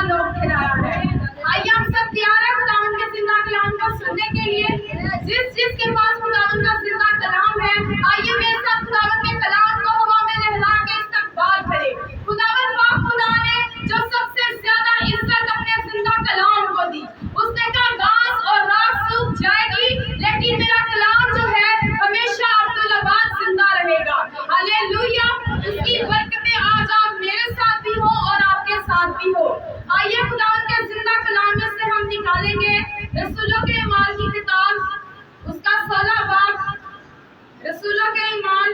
लोग ठहराया है। आइए हम सब तैयार हैं खुदावंद के जिंदा कलाम को सुनने के लिए। जिसके पास खुदावंद का जिंदा कलाम है, आइए मेरे साथ खुदावंद के कलाम को हवा में लहरा के इस्तकबाल करें। खुदावंद पाक खुदा ने जो सबसे ज्यादा इज्जत अपने जिंदा कलाम को दी, उसने कहा घास और राख सूख जाएगी लेकिन मेरा कलाम जो है हमेशा अब्दुल्लाबाद जिंदा रहेगा। हालेलुया। उसकी बरकतें आज आप मेरे साथ भी हो और आपके साथ भी हो। आइए खुदावंद के जिंदा कलाम में से हम निकालेंगे रसूलों के ईमान की किताब, उसका 16 बाब, रसूलों के ईमान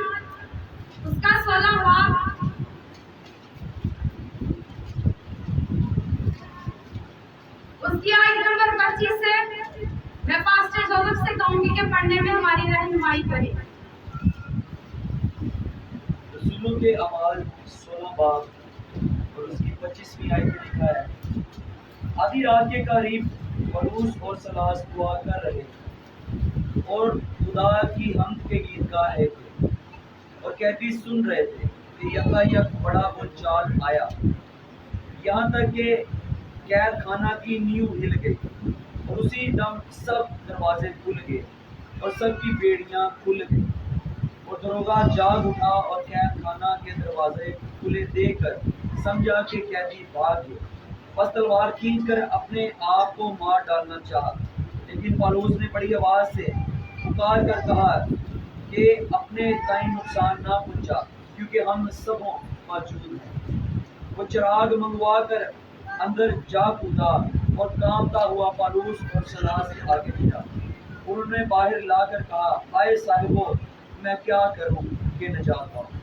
उसका 16 बाब, उसकी आयत नंबर 25 से मैं पास्टर जोसेफ से कहूंगी कि पढ़ने में हमारी रहनुमाई करें। रसूलों के अमाल 16 बाब और उसकी 25वीं आयत में लिखा है, आधी रात के करीब पौलुस और सलास दुआ कर रहे और खुदा की हम्द के गीत गा रहे थे और कैदी सुन रहे थे कि यकायक बड़ा भूचाल आया, यहाँ तक कि कैद खाना की नींव हिल गई और उसी दम सब दरवाजे खुल गए और सबकी बेड़ियां खुल गई और दरोगा जाग उठा और कैद खाना के दरवाजे खुले देखकर समझा कि कैदी भाग गए। बस तलवार खींचकर अपने आप को मार डालना चाहा, लेकिन पौलुस ने बड़ी आवाज से पुकार कर कहा कि अपने ताई नुकसान ना पहुंचा, क्योंकि हम सबों मौजूद हैं। वो चिराग मंगवा कर अंदर जा कूदा और कांपता हुआ पौलुस और सलास के आगे गिरा। उन्होंने बाहर लाकर कहा, आए साहिबो, मैं क्या करूं कि नजात पाऊं।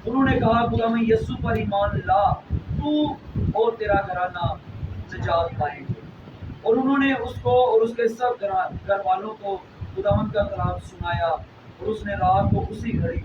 उन्होंने कहा, खुदा में यीशु पर ईमान ला, तू और तेरा घराना नजात पाएंगे। और उन्होंने उसको और उसके सब घर वालों को खुदावंद का कलाम सुनाया और उसने रात को उसी घड़ी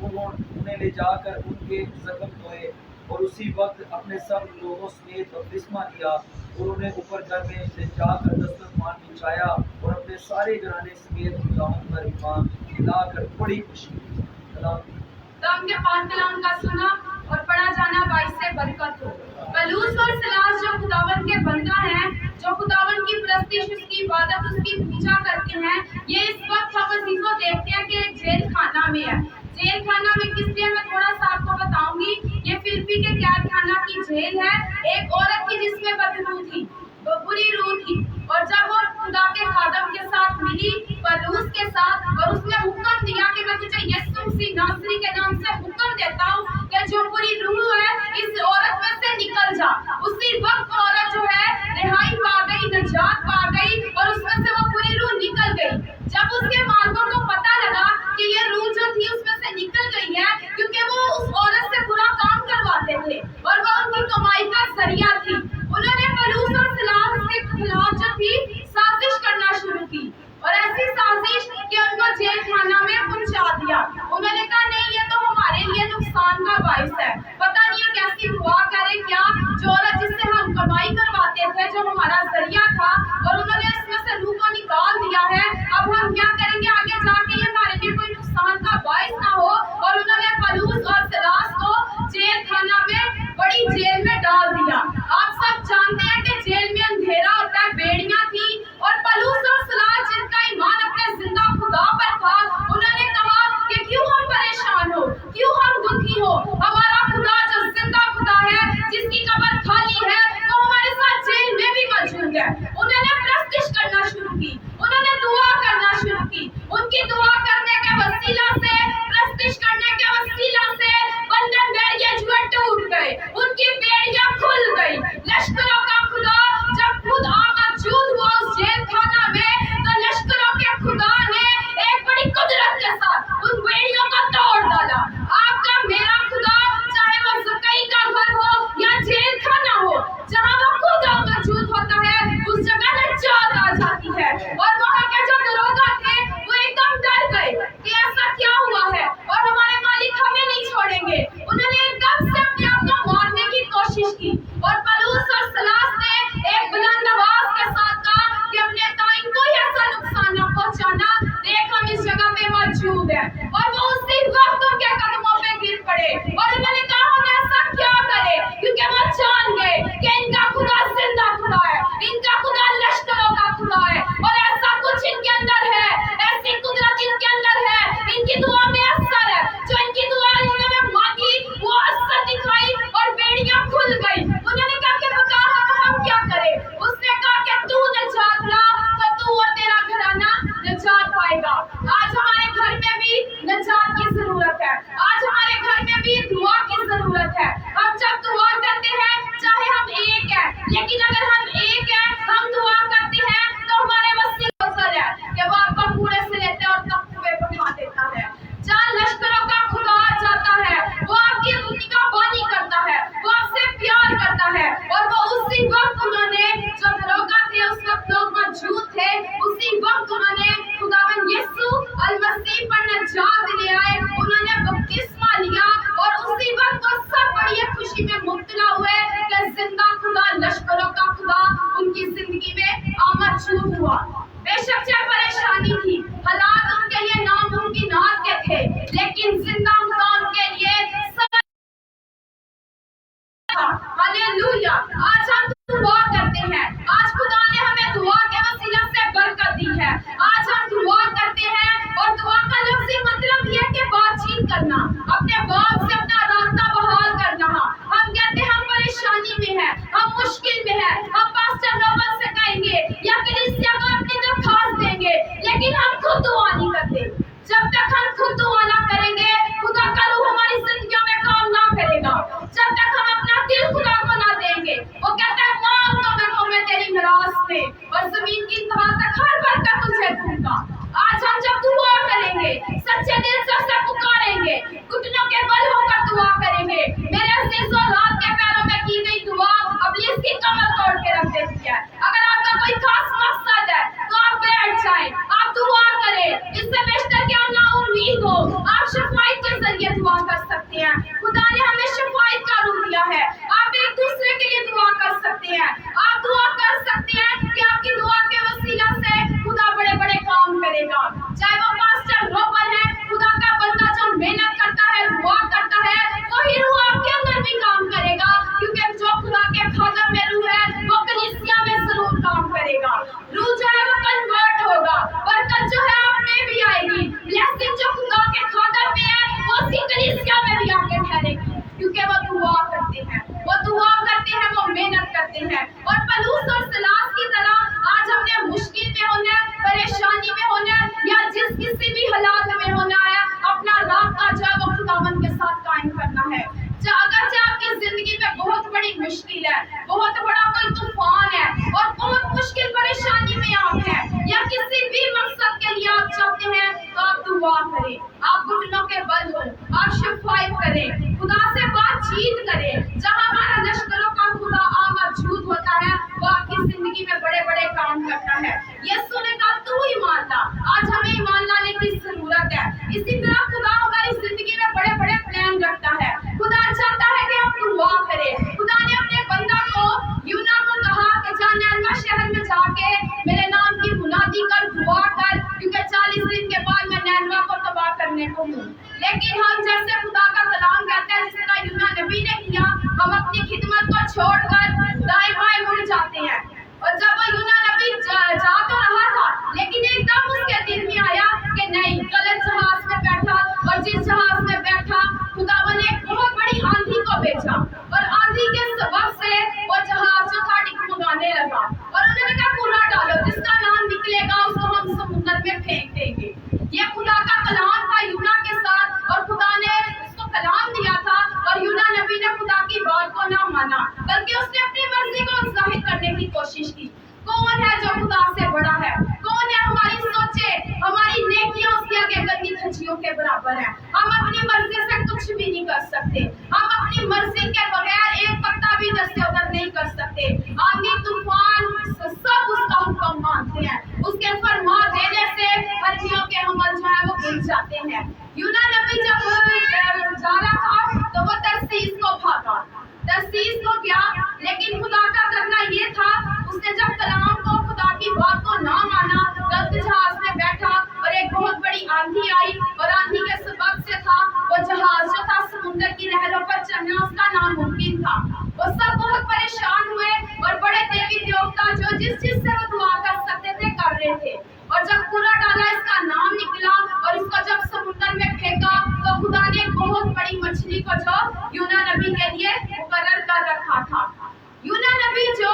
उन्हें ले जाकर उनके जख्म धोए और उसी वक्त अपने सब लोगों समेत बपतिस्मा लिया और उन्हें ऊपर घर में ले जाकर दस्तरखान बिछाया और अपने सारे घराने समेत खुदावंद पर ईमान लाकर बड़ी खुशी हुई। कलाम के पाक कलाम का सुना और पढ़ा जाना बाइस से बरकत हो। पौलुस और सिलास जो खुदावंद के बंदा हैं, जो खुदावंद की प्रस्तिश, उसकी इबादत, उसकी पूजा करते हैं, ये इस वक्त हम अजीजों देखते हैं कि जेल खाना में है। जेल खाना में किस लिए मैं थोड़ा सा आपको बताऊंगी। ये फिलिपी के कैद खाना की जेल है। एक औरत थी जिसमें बदबू थी, बुरी रूह थी, और जब वो खुदा के खादम के साथ मिली, पौलुस के साथ, और उसने हुक्म दिया कि मैं तुझे यीशु मसीह नासरी के नाम से हुक्म देता हूँ कि जो बुरी रूह है इस औरत में से निकल जा। उसी वक्त औरत जो है रिहाई पा गई, नजात पा गई और उसमें से वो बुरी रूह निकल गई। जब उसके मालिकों को पता लगा कि ये रूह जो थी उसमें से निकल गई है, क्योंकि वो उस औरत से बुरा काम करवाते थे और वो उनकी कमाई का जरिया थी, उन्होंने पौलुस और सिलास के खिलाफ जो थी साजिश करना शुरू की और ऐसी साजिश कि उनको जेल खाना में पहुंचा दिया। उन्होंने कहा नहीं, ये तो हमारे लिए नुकसान का बाइस है, पता नहीं है कैसी दुआ करें क्या। जो औरत जिससे हम कमाई करवाते थे, जो हमारा जरिया था, और उन्होंने इसमें से रूह को निकाल दिया है, अब हम क्या करेंगे आगे जाके, ये हमारे लिए कोई नुकसान का बाइस ना हो। और उन्होंने पौलुस और सिलास को जेल खाना में, बड़ी जेल में डाल दिया। आप सब जानते हैं कि जेल में अंधेरा होता है, बेड़ियां थी, और पौलुस और सिलास जिनका ईमान अपने जिंदा खुदा पर था, उन्होंने कहा कि क्यों हम परेशान हो, क्यों हम दुखी हो, हमारा खुदा जो जिंदा खुदा है, जिसकी कब्र खाली है, वो हमारे साथ जेल में भी मौजूद है। उन्होंने प्रस्तिश करना शुरू की, उन्होंने दुआ करना शुरू की। उनकी दुआ करने के वसीला से ہے. آپ ایک دوسرے کے لیے دعا کر سکتے ہیں. آپ دعا کر سکتے ہیں کہ آپ کی دعا کے وسیلہ سے خدا بڑے بڑے کام کرے گا. چاہے وہ پاسٹر روپر ہے, خدا کا بندہ جو محنت کرتا ہے, دعا کرتا ہے, وہی روح آپ کے اندر بھی کام کرے گا, کیونکہ جو خدا کے خادم میں روح ہے وہ کلیسیا میں ضرور کام کرے گا. روح جو ہے وہ کنورٹ ہوگا, برکت جو ہے آپ میں بھی آئے گی, بلیسنگ جو خدا کے خادم میں ہے وہ اسی کلیسیا میں بھی آ کے ٹھہرے گی, کیونکہ وہ دعا کرتے ہیں, وہ دعا کرتے ہیں, وہ محنت کرتے ہیں. اور پلوس اور سلاس کی طرح آج ہم نے مشکل میں ہونا ہے, پریشانی میں ہونا ہے, یا جس کسی بھی حالات میں ہونا ہے, اپنا رابطہ جو ہے وہ خداوند کے ساتھ قائم کرنا ہے. اگرچہ آپ کی زندگی میں بہت بڑی مشکل ہے, بہت بڑا کوئی طوفان ہے, اور بہت مشکل پریشانی میں آپ ہیں, یا کسی بھی مقصد کے لیے آپ چاہتے ہیں, تو آپ دعا کریں, آپ گھٹنوں کے بل ہو, آپ شفائی کریں, خدا سے بات چیت کریں. جہاں ہمارا لشکروں کا خدا موجود ہوتا ہے, وہ آپ کی زندگی میں بڑے بڑے کام کرتا ہے. یسوع نے کہا تو ایمان لا. آج ہمیں ایمان لانے کی ضرورت ہے. اسی طرح خدا ہماری زندگی میں بڑے بڑے پلان رکھتا ہے. خدا چاہتا ہے کہ ہم دعا کریں. خدا نے اپنے بندہ کو یونا کو کہا کہ جا نینوا شہر میں جا کے میرے نام کی منادی کر, دعا کر, کیونکہ 40 دن کے بعد میں نینوا کو تباہ کرنے کو ہوں. لیکن ہم جیسے خدا کا کلام کہتا ہے, جس طرح یونا نبی نے کیا, ہم اپنی خدمت کو چھوڑ کر دائیں بائیں مڑ جاتے ہیں. اور جب وہ یونا نبی جا تو رہا تھا, لیکن ایک دم اس کے دل میں آیا کہ نہیں, غلط جہاز میں بیٹھا, اور جس جہاز میں بیٹھا خداوند نے ایک بہت بڑی آندھی کو بھیجا, اور آندھی کے سبب سے وہ جہاز جو تھا ڈگمگانے لگا, اور انہوں نے کہا کوڑا ڈالو, جس کا نام نکلے گا اس کو ہم سمندر میں پھینک دیں گے. یہ خدا کا کلام تھا یونا کے ساتھ, اور خدا نے اس کو کلام دیا تھا, اور یونا نبی نے خدا کی بات کو نہ مانا, بلکہ اس نے اپنی مرضی کو ظاہر کرنے کی کوشش کی. کون ہے جو خدا سے بڑا ہے؟ کون ہے ہماری سوچیں, ہماری نیکیاں اس کے آگے گندی دھجیوں کے برابر ہیں. ہم اپنی مرضی سے کچھ بھی نہیں کر سکتے. ہم اپنی مرضی کے بغیر ایک پتا بھی دست ادھر نہیں کر سکتے. آندھی طوفان سب اس کا حکم مانتے ہیں, اس کے فرما دینے سے ہڈیوں کے عمل جو ہے وہ گر جاتے ہیں. یونا نبی جب جا رہا تھا تو وہ ترسیس کو بھاگا, ترسیس کو گیا, لیکن خدا کا کرنا یہ تھا, اس نے جب کلام کو, خدا کی بات کو نہ مانا, غلط جہاز میں بیٹھا, اور ایک بہت بڑی آندھی آئی, اور آندھی کے سبب سے تھا وہ جہاز جو تھا سمندر کی لہروں پر چلنا اس کا ناممکن تھا. وہ سب بہت پریشان ہوئے, اور بڑے دیوی دیوتا جو جس چیز سے وہ دعا کر سکتے تھے کر رہے تھے. اور جب کوڑا ڈالا, اس کا نام نکلا, اور اس کو جب سمندر میں پھینکا, تو خدا نے ایک بہت بڑی مچھلی کو جو یونا نبی کے لیے مقرر کر رکھا تھا. یونا نبی جو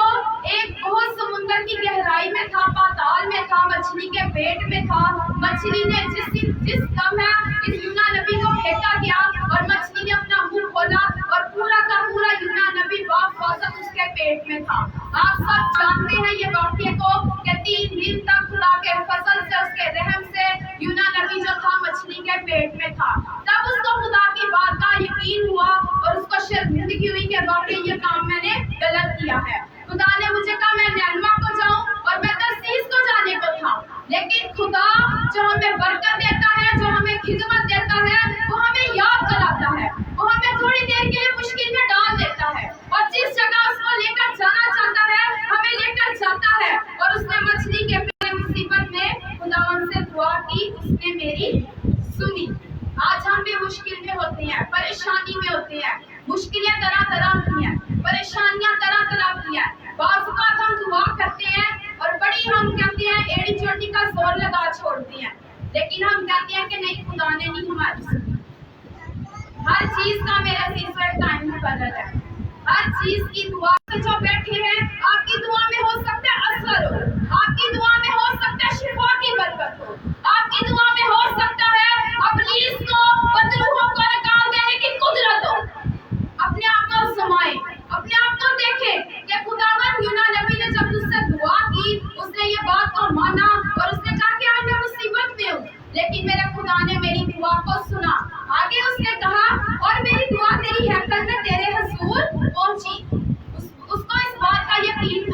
ایک بہت سمندر کی گہرائی میں تھا, پاتال میں تھا, مچھلی کے پیٹ میں تھا, مچھلی نے جس دم ہے اس یونا نبی کو پھینکا گیا, اور مچھلی نے اپنا منہ کھولا, اور پورا کا پورا یونا نبی باوقت اس کے پیٹ میں تھا. آپ سب جانتے ہیں یہ واقعے کو, کہ 3 دن تک خدا کے فضل سے, اس کے رحم سے یونا نبی جو تھا مچھلی کے پیٹ میں تھا. تب اس کو خدا کی بات کا یقین ہوا, اور اس کو شرمندگی ہوئی کہ واقعی یہ کام میں نے غلط کیا ہے. خدا نے مجھے کہا میں نینوا کو جاؤں, اور میں ترسیس کو جانے کو تھا, لیکن خدا جو ہمیں برکت دیتا ہے, جو ہمیں خدمت دیتا ہے, وہ ہمیں یاد کراتا ہے, وہ ہمیں تھوڑی دیر کے لیے مشکل میں ڈال دیتا ہے, اور جس جگہ اس کو لے کر جانا چاہتا ہے ہمیں لے کر جاتا ہے. اور اس نے مچھلی کے پہلے مصیبت میں خداوند سے دعا کی, اس نے میری سنی. آج ہم بھی مشکل میں ہوتے ہیں, پریشانی میں ہوتے ہیں, مشکلیں طرح طرح کی ہیں, پریشانیاں طرح طرح کی ہیں. بعض اوقات ہم دعا کرتے ہیں, اور بڑی ہم کہتے ہیں ایڑی چوٹی کا زور لگا چھوڑتے ہیں, لیکن ہم کہتے ہیں کہ نہیں, خدا نے نہیں ہماری سنی. ہر چیز کا میرا فیصلہ ٹائم مقرر ہے. ہر چیز کی دعا سے جو بیٹھے ہیں, آپ کی دعا میں ہو سکتا ہے اثر ہو, آپ کی دعا میں ہو سکتا ہے شفا کی برکت ہو, آپ کی دعا میں ہو سکتا ہے ابلیس کو بدروحوں کو نکال دینے کی قدرت ہو. اپنے آپ کو سمائیں, اپنے آپ کو دیکھیں کہ خداوند یونا نبی نے جب اس سے دعا کی, اس نے یہ بات کو مانا, اور اس نے کہا کہ آج میں مصیبت میں ہوں, لیکن میرے خدا نے میری دعا کو سنا. آگے اس نے کہا, اور میری دعا تیری ہیکل میں تیرے حضور پہنچی. اس کو اس بات کا یقین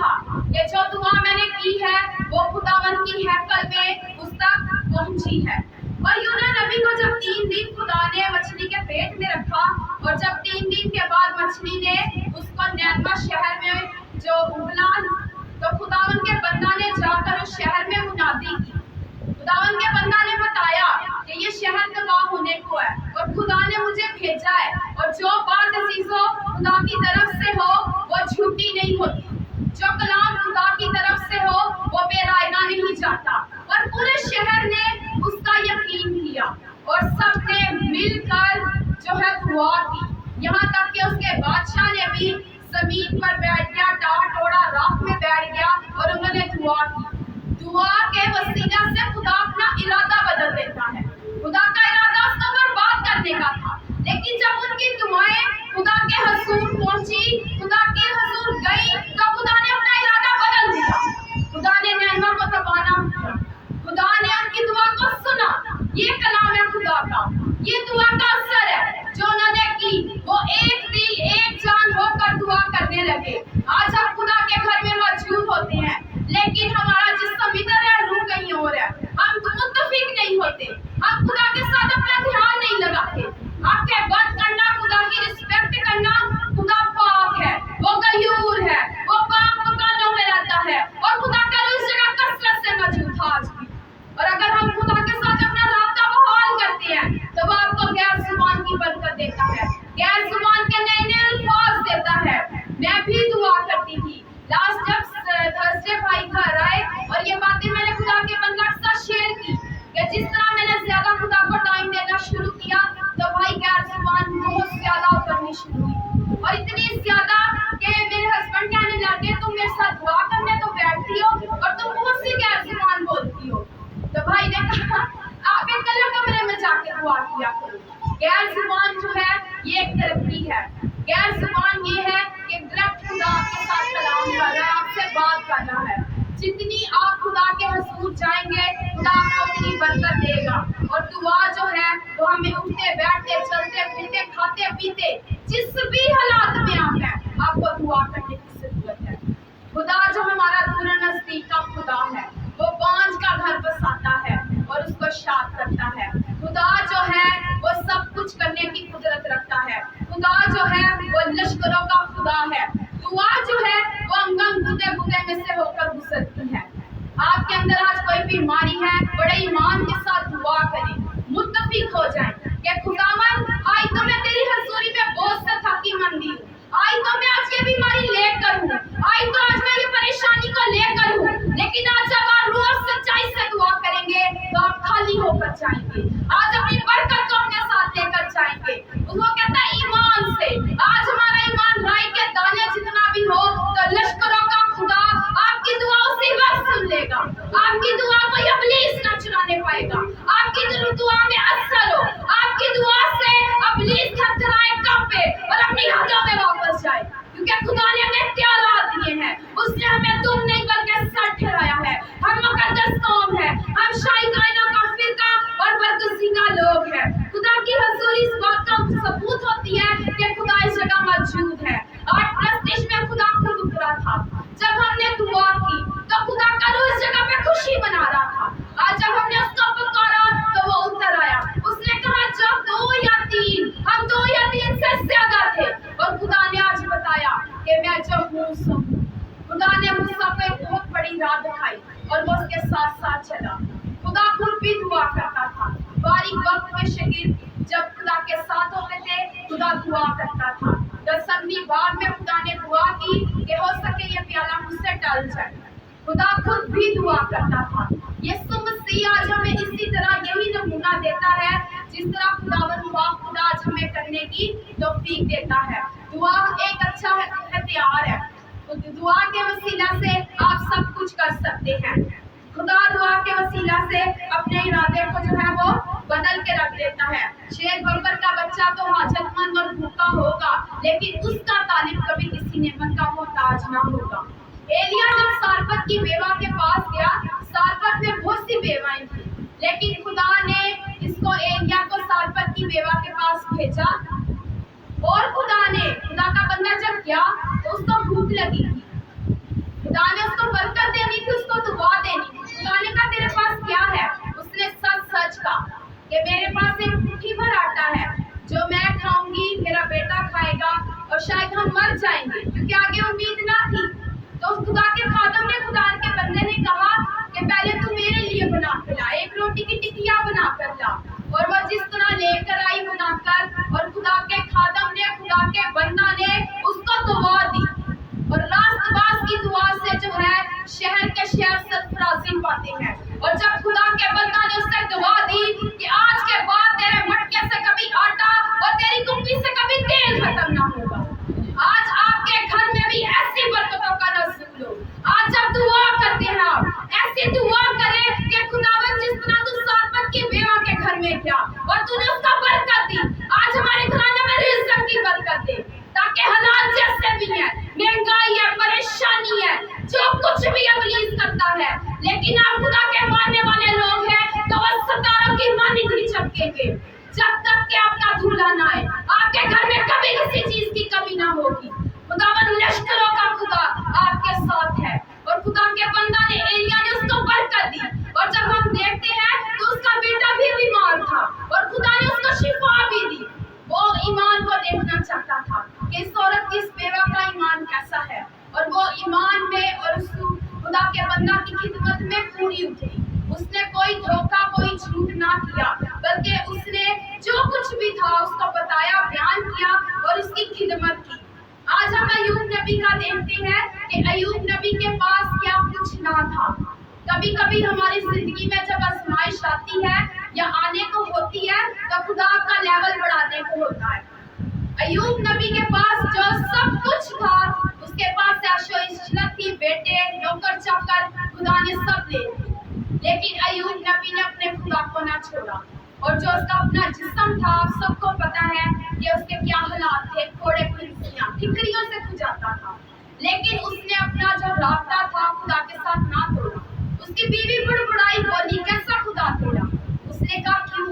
खुदावन के बंदा ने बताया कि ये शहर तबाह होने को है और खुदा ने मुझे भेजा है, और जो बात अजीजों खुदा की तरफ से हो वो झूठी नहीं होती, जो कलाम खुदा की तरफ से हो वो बेरायगा नहीं जाता। और पूरे शहर ने उसका यकीन किया और सबने मिलकर जो है दुआ की, यहाँ तक कि उसके बादशाह ने भी जमीन पर बैठ गया, टाटोड़ा राख में बैठ गया और उन्होंने दुआ की। दुआ के वसीला से खुदा अपना इरादा बदल देता है। खुदा का इरादा उसको बर्बाद करने का था, लेकिन जब उनकी दुआएं खुदा के हजूर पहुंची, खुदा के हजूर गई, तो खुदा ने अपना इरादा बदल दिया। खुदा ने नैमा को दबाना, खुदा ने उनकी दुआ को सुना। ये कलाम है खुदा का, ये दुआ का असर है जो उन्होंने की। वो एक दिल एक जान होकर दुआ करने लगे। आज हम खुदा के घर में मौजूद होते हैं, लेकिन हमारा जिस्म इधर है, रूह कहीं और है। हम मुत्तफिक नहीं होते, हम खुदा के साथ अपना ध्यान नहीं लगाते। आपके बात करना, खुदा की रिस्पेक्ट करना, खुदा पाक है, वो गयूर है, वो पाक मकानों में रहता है और खुदा का रूह इस जगह कसरत से मौजूद है आज भी। और अगर हम खुदा के साथ अपना राब्ता बहाल करते हैं तो वो आपको गैर जुबान की बरकत देता है, गैर जुबान के नए नए अल्फाज देता है। मैं भी दुआ करती थी लास्ट जब थर्सडे भाई घर आए और ये बातें मैंने खुदा के बंदा के साथ शेयर की कि जिस तरह मैंने ज्यादा खुदा को टाइम देना शुरू किया तो भाई गैर जुबान बहुत ज्यादा उतरनी शुरू हुई, और इतनी ज्यादा कि मेरे हस्बैंड कहने लगे तुम मेरे साथ दुआ करने तो बैठती हो और तुम बहुत सी गैर जुबान बोलती हो। तो भाई ने कहा आप एक अलग कमरे में जाके दुआ किया करो। गैर जुबान जो है ये एक तरक्की है। गैर जुबान ये है कि डायरेक्ट खुदा आपके साथ कलाम कर रहा है, आपसे बात कर रहा है। जितनी आप खुदा के हजूर जाएंगे खुदा आपको उतनी बरकत देगा। और दुआ जो है वो हमें उठते बैठते चलते फिरते खाते पीते जिस भी हालात में आप हैं आपको दुआ करने की जरूरत है। खुदा जो हमारा दूर नजदीक का खुदा है, वो बांझ का घर बसाता है और उसको शाद करता है। खुदा जो है वो सब कुछ करने की कुदरत रखता है। खुदा जो है वो लश्करों का खुदा है। दुआ जो है वो अंगन गुदे गुदे में से होकर गुजरती है। आपके अंदर आज कोई बीमारी है, बड़े ईमान के साथ दुआ करें, मुत्तफिक हो जाएं कि खुदावन आई तो मैं तेरी हजूरी में बहुत से थकी मंदी हूँ, आई तो मैं आज ये बीमारी लेकर हूँ, आई तो आज मैं ये परेशानी को लेकर हूँ, लेकिन आज जब आप रोज सच्चाई से दुआ करेंगे तो आप खाली होकर जाएंगे। आज अपनी बरकत को अपने साथ लेकर जाएंगे। उसको कहता है ईमान से। आज हमारा ईमान राई के दाने जितना भी हो तो लश्करों का खुदा आपकी दुआ उसी वक्त सुन लेगा। आपकी दुआ को इब्लीस ना चुराने पाएगा। आपकी दुआ में असर हो, आपकी दुआ से इब्लीस थरथराए, कांपे और अपनी हदों में वापस जाए, क्योंकि खुदा ने हमें क्या औलाद दिए हैं। उसने हमें तुम नहीं बल्कि सर ठहराया है। हम मुकद्दस कौम है, हम शाही कायना का फिरका और बरगज़ीदा लोग हैं। खुदा की हजूरी इस बात का सबूत होती है कि खुदा इस जगह मौजूद है। 8+3 में खुदा खुद उतरा था। जब हमने दुआ की तो खुदा का रूह इस जगह पे खुशी मना रहा था। आज जब हमने उसको पुकारा तो वो उतर आया। उसने कहा जब 2 या 3, हम 2 या 3 से ज्यादा थे, और खुदा ने आज बताया कि मैं जो हूँ सो हूँ। खुदा ने मूसा को एक बहुत बड़ी राह दिखाई और वो उसके साथ साथ चला। खुदा खुद भी दुआ करता था। बारीक वक्त में शागिर्द जब खुदा के साथ होते थे खुदा दुआ करता था। 10वीं बार में खुदा ने दुआ की कि हो सके ये प्याला मुझसे टल जाए। खुदा खुद भी दुआ करता था। यीशु मसीह आज हमें इसी तरह यही नमूना देता है जिस तरह खुदावंद खुदा आज हमें करने की तौफीक देता है। दुआ एक अच्छा हथियार है। तो दुआ के वसीला से आप सब कुछ कर सकते हैं। खुदा दुआ के वसीला से अपने इरादे को जो है वो बदल के रख देता है। शेर बब्बर का बच्चा तो हाजतमंद और भूखा होगा, लेकिन उसका तालिब कभी किसी नेमत का मोहताज ना होगा। एलिया जब सारपत की बेवा के पास गया, सारपत में बहुत सी बेवाएं थी, लेकिन खुदा ने इसको एलिया को सारपत की बेवा के पास भेजा। और खुदा का बंदा जब गया तो उसको भूख लगी। खुदा ने उसको बरकत देनी थी, उसको दुआ देनी थी। खुदा ने कहा तेरे पास क्या है? उसने सच कहा कि मेरे पास एक मुट्ठी भर आटा है जो मैं खाऊंगी, मेरा बेटा खाएगा और शायद हम मर जाएंगे, क्योंकि आगे उम्मीद ना थी। तो खुदा के खादम ने, खुदा के बंदे ने कहा कि पहले तू मेरे लिए बना के ला, 1 लेकिन आप खुदा के मानने वाले लोग हैं तो वो सितारों की मानी नहीं झपकेंगे जब तक कि आपका दूल्हा ना आए। आपके घर में कभी किसी चीज की कमी ना होगी। खुदावन लश्करों का खुदा आपके साथ है। और खुदा के बंदा ने एलिया ने उसको बरकत दी, और जब हम देखते हैं तो उसका बेटा भी बीमार था और खुदा ने उसको शिफा भी दी। वो ईमान को देखना चाहता था कि इस औरत की, इस बेवा का ईमान कैसा है, और वो ईमान में और उस खुदा के बंदा की खिदमत में पूरी उतरी। उसने कोई धोखा, कोई झूठ ना किया, बल्कि उसने जो कुछ भी था उसको बताया, बयान किया और उसकी खिदमत की। आज हम अय्यूब नबी का देखते हैं कि अय्यूब नबी के पास क्या कुछ ना था। कभी कभी हमारी जिंदगी में जब आजमाइश आती है या आने को होती है तो खुदा का लेवल बढ़ाने को होता है। अय्यूब नबी के पास जो सब कुछ था, उसके पास ऐशो इशरत थी, बेटे, नौकर चाकर, खुदा ने सब ले लिया। लेकिन अय्यूब नबी ने अपने खुदा को ना छोड़ा, और जो उसका अपना जिस्म था, सबको पता है कि उसके क्या हालात थे, थोड़े फिंसियां, ठिकरियों से खुजाता था। लेकिन उसने अपना जो रास्ता था खुदा के साथ ना तोड़ा। उसकी बीवी बुड़बुड़ाई, बोली कैसा खुदा तोड़ा। उसने कहा क्यों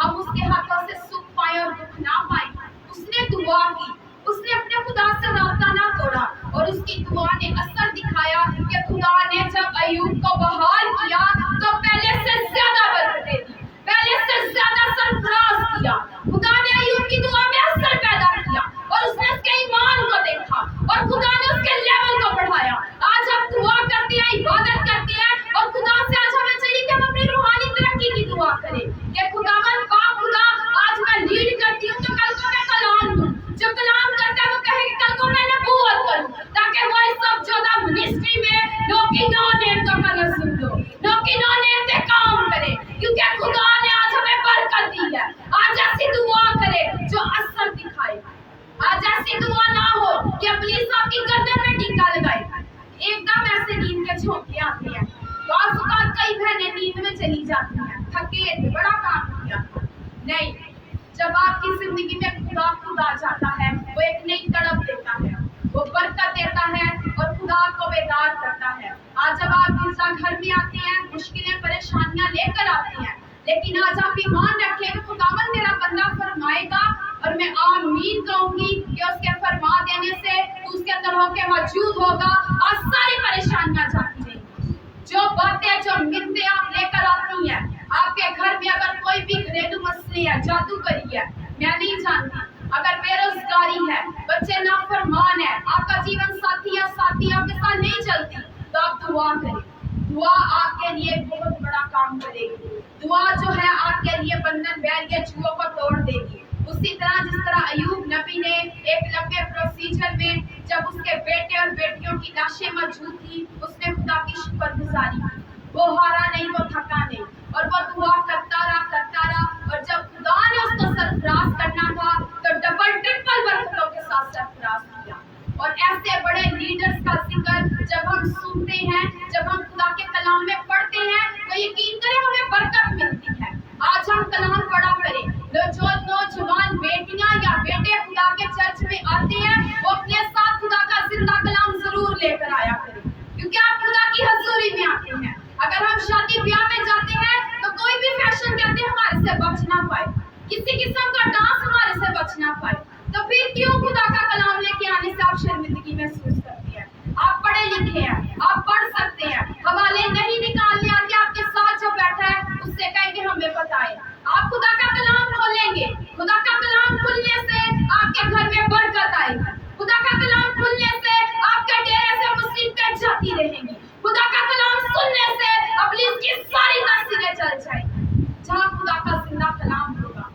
हम उसके हाथों से सुख पाए और दुख ना पाए। उसने दुआ की, उसने अपने खुदा से रास्ता ना तोड़ा, और उसकी दुआ ने असर दिखाया कि खुदा ने जब अय्यूब को बहाल किया तो पहले से ज्यादा बरकतें दी, पहले से ज्यादा सरफराज किया। खुदा ने अय्यूब की दुआ में असर पैदा किया, और उसने उसके ईमान को देखा, और खुदा ने उसके लेवल को बढ़ाया। आज हम दुआ करते हैं, इबादत करते हैं, और खुदा से आज हमें चाहिए कि हम अपनी रूहानी तरक्की की दुआ करें कि खुदावन पाक खुदा, आज मैं लीड करती हूँ तो कल को मैं कलाम दूं, जो कलाम करता है वो कहे कि कल को मैं नबूवत करूं, ताकि वो इस सब जोदा मिनिस्ट्री में लोग इन्होंने तो करना सुन लो, लोग इन्होंने इंतकाम करे, क्योंकि खुदा ने आज हमें बरकत दी है। आज ऐसी दुआ करे जो असर दिखाए। आज ऐसी दुआ ना हो कि पुलिस आपकी गर्दन में टीका लगाए। एकदम ऐसे नींद के झोंके आते हैं, बाज़ कई बहनें नींद में चली जाती हैं, थके थे, बड़ा काम किया। नहीं, जब आपकी जिंदगी में खुदा आ जाता है, वो एक नई तड़प देता है, वो बरकत देता है और खुदा को बेदार करता है। आज जब आप गिरजा घर में आते हैं, मुश्किलें परेशानियां लेकर आती हैं, लेकिन आज आप ईमान रखें कि खुदावन तेरा बंदा फरमाएगा, और मैं आमीन कहूंगी कि उसके फरमा देने से तू उसके अंदर होकर मौजूद होगा, और सारी परेशानियां जाती रहेंगी। जो बातें, जो मिन्नतें आप लेकर आती हैं, आपके घर में अगर कोई भी घरेलू मसले है, जादूगरी है, मैं नहीं जानती, अगर बेरोजगारी है, बच्चे नाफरमान है, आपका जीवन साथी या साथी आपके साथ नहीं चलती, तो आप दुआ करें। दुआ आपके लिए बहुत बड़ा काम करेगी। दुआ जो है आपके लिए बंधन, बैर के जुओं को तोड़ देगी। उसी तरह जिस तरह अय्यूब नबी ने एक लंबे प्रोसीजर में, जब उसके बेटे और बेटियों की लाशें मौजूद थी, उसने खुदा की शुक्रगुजारी की। वो हारा नहीं, वो थका नहीं, और वो दुआ करता रहा, और जब खुदा ने उसको सरफराज करना था तो डबल ट्रिपल बरकतों के साथ सरफराज किया। और ऐसे बड़े लीडर्स का जिक्र जब हम सुनते हैं, जब हम खुदा के कलाम में पढ़ते हैं, तो यकीन करें हमें बरकत मिलती है। आज हम कलाम पढ़ा करें, जो नौजवान बेटियां या बेटे खुदा के चर्च में आते हैं, वो अपने साथ खुदा का जिंदा कलाम जरूर लेकर आया करें, क्योंकि आप खुदा की हजूरी में आते हैं। अगर हम शादी ब्याह में जाते हैं तो कोई भी फैशन कहते हैं हमारे से बच ना पाए, किसी किस्म का डांस हमारे से बच ना पाए, तो फिर क्यों खुदा का कलाम लेके आने से आप शर्मिंदगी महसूस करती हैं? आप पढ़े लिखे हैं, आप पढ़ सकते हैं, हवाले नहीं निकालने आते, आपके साथ जो बैठा है उससे कहेंगे हमें बताएं। आप खुदा का कलाम खोलेंगे, खुदा का कलाम खुलने से आपके घर में बरकत आएगी। खुदा का कलाम खुलने से आपके डेरे से मुसीबतें जाती रहेंगी। खुदा का कलाम सुनने से इब्लीस की सारी तस्वीरें चल जाएंगी। जहाँ खुदा का जिंदा कलाम होगा,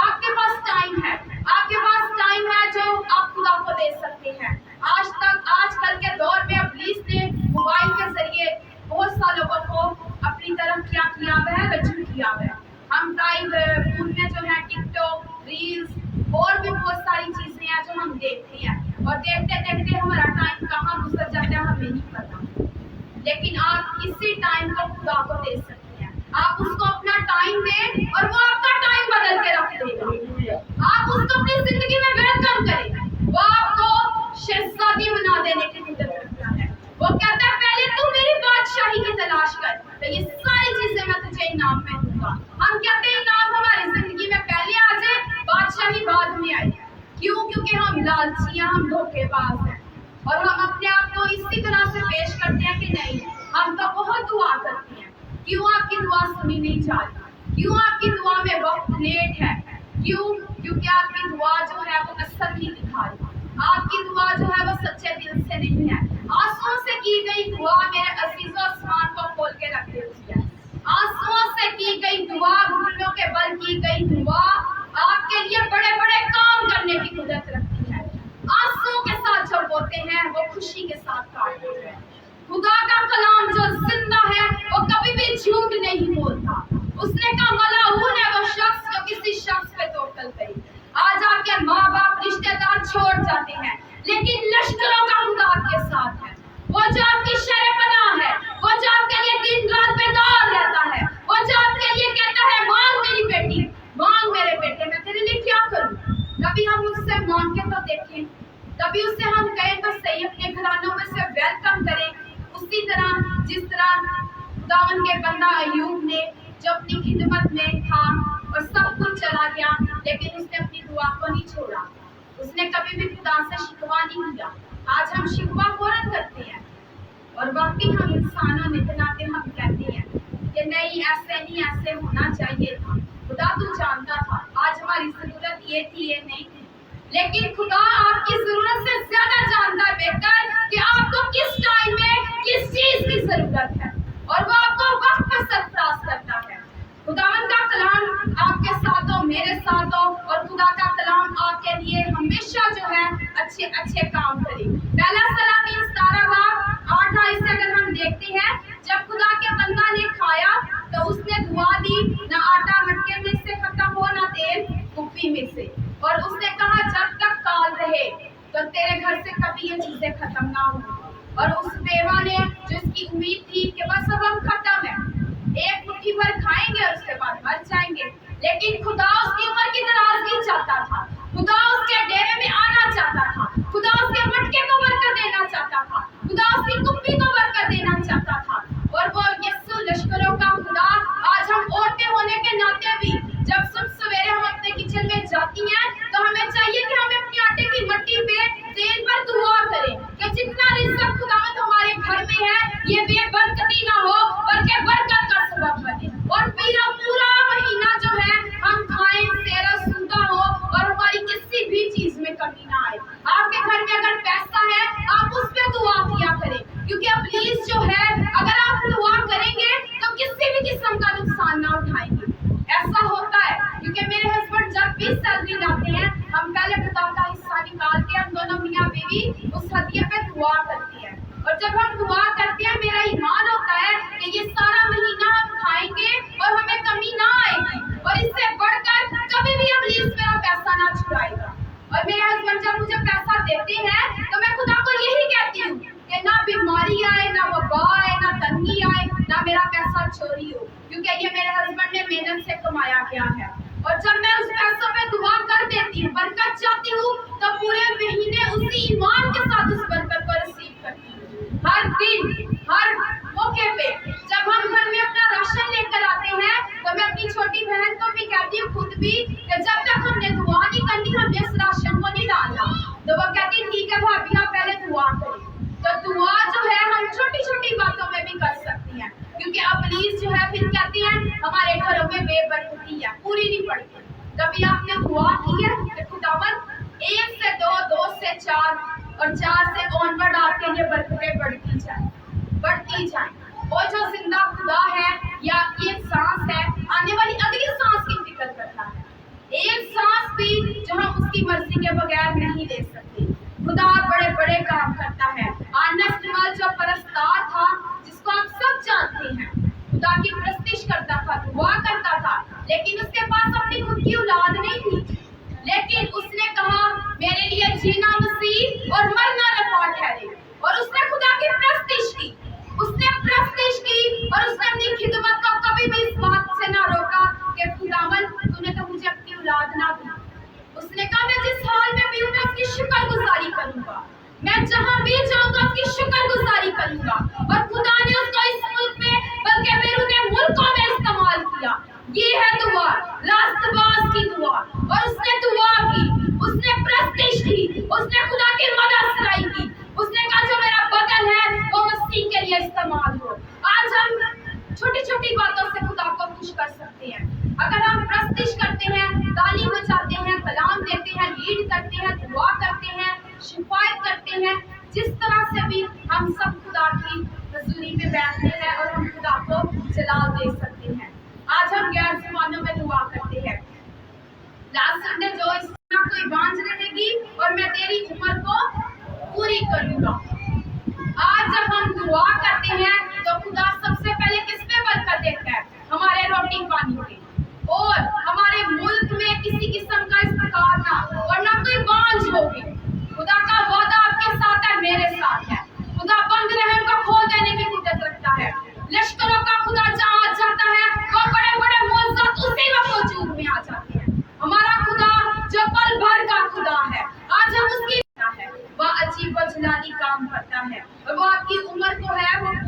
आपके पास टाइम है, आपके पास टाइम है जो आप खुदा को दे सकते हैं। आजकल के दौर में इब्लीस ने मोबाइल के जरिए बहुत सा लोगों को अपनी तरफ क्या किया हुआ है, रजू किया हुआ है। हम टाइम उनमें जो है टिकटॉक, रील्स और भी बहुत सारी चीजें हैं जो हम देखते हैं, और देखते देखते हमारा टाइम कहाँ गुजर जाता है हमें नहीं पता। लेकिन आप इसी टाइम को खुदा को दे सकते हैं। आप उसको अपना टाइम दें और वो आपका टाइम बदल के रख देगा। आप उसको अपनी जिंदगी में वेलकम करें, वो आपको शहजादी बना देने की फिक्र करता है। वो कहता है पहले तू मेरी बादशाही की तलाश कर, हम लालची हैं, हम धोखेबाज हैं और हम अपने आप को इसी तरह से पेश करते हैं कि नहीं हम तो बहुत दुआ करते हैं, क्यों आपकी दुआ सुनी नहीं जा रही, क्यों आपकी दुआ में वक्त लेट है, क्यों? क्योंकि आपकी दुआ जो है वो असर नहीं दिखा रही, आपकी दुआ जो है वो सच्चे दिल से नहीं है। आंसुओं से की गई दुआ मेरे अजीजों आसमान को खोल के रख देती है। आंसुओं से की गई दुआ, घुटनों के बल की गई दुआ आपके लिए बड़े बड़े काम करने की कुदरत रखती है। आंसुओं के साथ जो बोते हैं वो खुशी के साथ काट देते हैं। खुदा का कलाम जो जिंदा है वो कभी भी झूठ नहीं बोलता। उसने कहा मलाऊन है वो शख्स जो किसी शख्स पे तवक्कुल करे। आज आपके माँ बाप रिश्तेदार छोड़ जाते हैं, लेकिन लश्करों का खुदा आपके साथ है। वो जो आपकी शरपनाह है, वो जो आपके लिए दिन रात बेदार रहता है, वो जो आपके लिए कहता है मांग मेरी बेटी, मांग मेरे बेटे, मैं तेरे लिए क्या करूं। कभी हम उससे मांग के तो देखें, कभी उससे हम कहें तो सही, अपने घरानों में से वेलकम करें। उसी तरह जिस तरह खुदावन के बंदा अय्यूब ने जो अपनी खिदमत में था और सब कुछ चला गया, लेकिन उसने अपनी दुआ को नहीं छोड़ा। उसने कभी भी खुदा से शिकवा नहीं किया। आज हम शिकवा फौरन करते हैं और बाकी हम इंसानों ने बनाते हम कहते हैं कि नहीं ऐसे नहीं, ऐसे होना चाहिए था, खुदा तू जानता था, आज हमारी जरूरत ये थी ये नहीं थी। लेकिन खुदा आपकी जरूरत से ज्यादा जानता है बेहतर कि आपको किस टाइम में किस चीज की जरूरत है और वो आपको वक्त पर सरफराज करता है। खुदावन का कलाम आपके साथ हो, मेरे साथ हो और खुदा का कलाम आपके लिए हमेशा जो है अच्छे अच्छे काम करे। पहला सलातीन 17 बाब 8 से अगर हम देखते हैं, जब खुदा के बंदा ने खाया तो उसने दुआ दी, ना आटा मटके में से खत्म हो ना तेल कुप्पी में से, और उसने कहा जब तक काल रहे तो तेरे घर से कभी ये चीजें खत्म ना हो। और उस बेवा ने जो इसकी उम्मीद थी कि बस अब हम खत्म है, एक मुट्ठी भर खाएंगे और उसके बाद मर जाएंगे, लेकिन खुदा उसकी उम्र की दराजगी चाहता था, खुदा उसके डेरे में आना चाहता था, खुदा उसके मटके को बरकत देना चाहता था, खुदा उसकी कुप्पी को बरकत देना चाहता था। और वो यीशु लश्करों का खुदा, आज हम औरतें होने के नाते भी जब सब सवेरे हम अपने किचन में जाती हैं तो हमें चाहिए कि हमें अपनी आटे की मट्टी पे तेल पर दुआ करें कि जितना रिज़्क़ खुदावंद हमारे घर में है ये बेबरकती ना हो बल्कि बरकत का सबब बने, और पूरा महीना जो है हम खाएं, सेहरा सूदा हो और हमारी किसी भी चीज में कमी ना आए। आपके घर में अगर पैसा है आप उस पे दुआ किया करें, क्योंकि इब्लीस जो है अगर आप दुआ करेंगे तो किसी भी किस्म का नुकसान ना उठाएंगे। ऐसा होता है क्योंकि मेरे हस्बैंड जब भी सैलरी लाते हैं हम पहले खुदा का हिस्सा निकाल के हम दोनों मियाँ बीवी उस हदिये पे दुआ करती है, और जब हम दुआ करते हैं मेरा ईमान होता है कि ये सारा महीना हम खाएंगे और हमें कमी ना आएगी, और इससे बढ़कर कभी भी इब्लीस मेरा पैसा ना छुड़ाएगा। और मेरे हस्बैंड जब मुझे पैसा देते हैं तो मैं खुदा को यही कहती हूँ कि ना बीमारी आए, ना वबा आए, ना तंगी आए, ना मेरा पैसा चोरी हो, क्योंकि ये मेरे हस्बैंड ने मेहनत से कमाया गया है। और जब मैं उस पैसों पे दुआ कर देती हूँ, बरकत चाहती हूँ, तो पूरे महीने उसी ईमान के साथ उस बरकत को रिसीव करती हूँ। हर दिन हर मौके पे जब हम घर में अपना राशन लेकर आते हैं तो मैं अपनी छोटी बहन को भी कहती हूँ, खुद भी, कि जब तक हमने दुआ नहीं करनी हमने इस राशन को नहीं डालना। तो वो कहती ठीक है भाभी आप पहले दुआ करें। तो दुआ जो है हम छोटी छोटी बातों में भी कर सकती हैं, क्योंकि इब्लीस जो है फिर कहती है हमारे घरों में बेबरकती है, पूरी नहीं पड़ती। कभी आपने दुआ की है कि खुदावंद 1 से 2, 2 से 4 और 4 से ऑनवर्ड आपके लिए बरकतें बढ़ती जाए। वो जो जिंदा खुदा है या ये सांस है, आने वाली अगली सांस की फिक्र करता है। एक सांस भी जो हम उसकी मर्जी के बगैर नहीं ले सकते। खुदा बड़े बड़े काम करता है। आनस निवाल जो परस्तार था जिसको आप सब जानते हैं, खुदा की प्रस्तिश करता था, दुआ करता था, लेकिन उसके पास अपनी खुद की औलाद नहीं थी। लेकिन उसने कहा मेरे लिए जीना मसीह और मरना नफा ठहरे, और उसने खुदा की प्रस्तिश की, उसने प्रस्तिश की और उसने अपनी खिदमत को कभी भी इस बात से ना रोका कि खुदावन तूने तो मुझे अपनी औलाद ना दी। उसने कहा मैं जिस हाल में भी हूँ मैं उसकी शुक्रगुजारी करूंगा, मैं जहाँ भी जाऊंगा उसकी शुक्रगुजारी करूंगा। और खुदा ने उसको इस मुल्क में बल्कि बैरून मुल्कों में इस्तेमाल किया। ये है दुआ, रास्तबाज की दुआ। और उसने दुआ की, उसने प्रस्तिश की,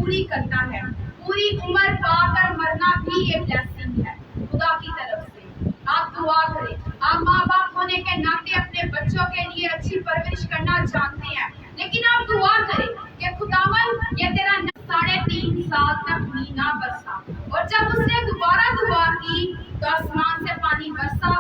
پوری کرتا ہے. پوری عمر پا کر مرنا بھی یہ بلیسنگ ہے خدا کی طرف سے. آپ دعا کریں. آپ ماں باپ ہونے کے ناطے اپنے بچوں کے لیے اچھی پرورش کرنا جانتے ہیں, لیکن آپ دعا کریں کہ خداوند یہ تیرا 3.5 سال تک مینا برسا, اور جب اس نے دوبارہ دعا کی تو آسمان سے پانی برسا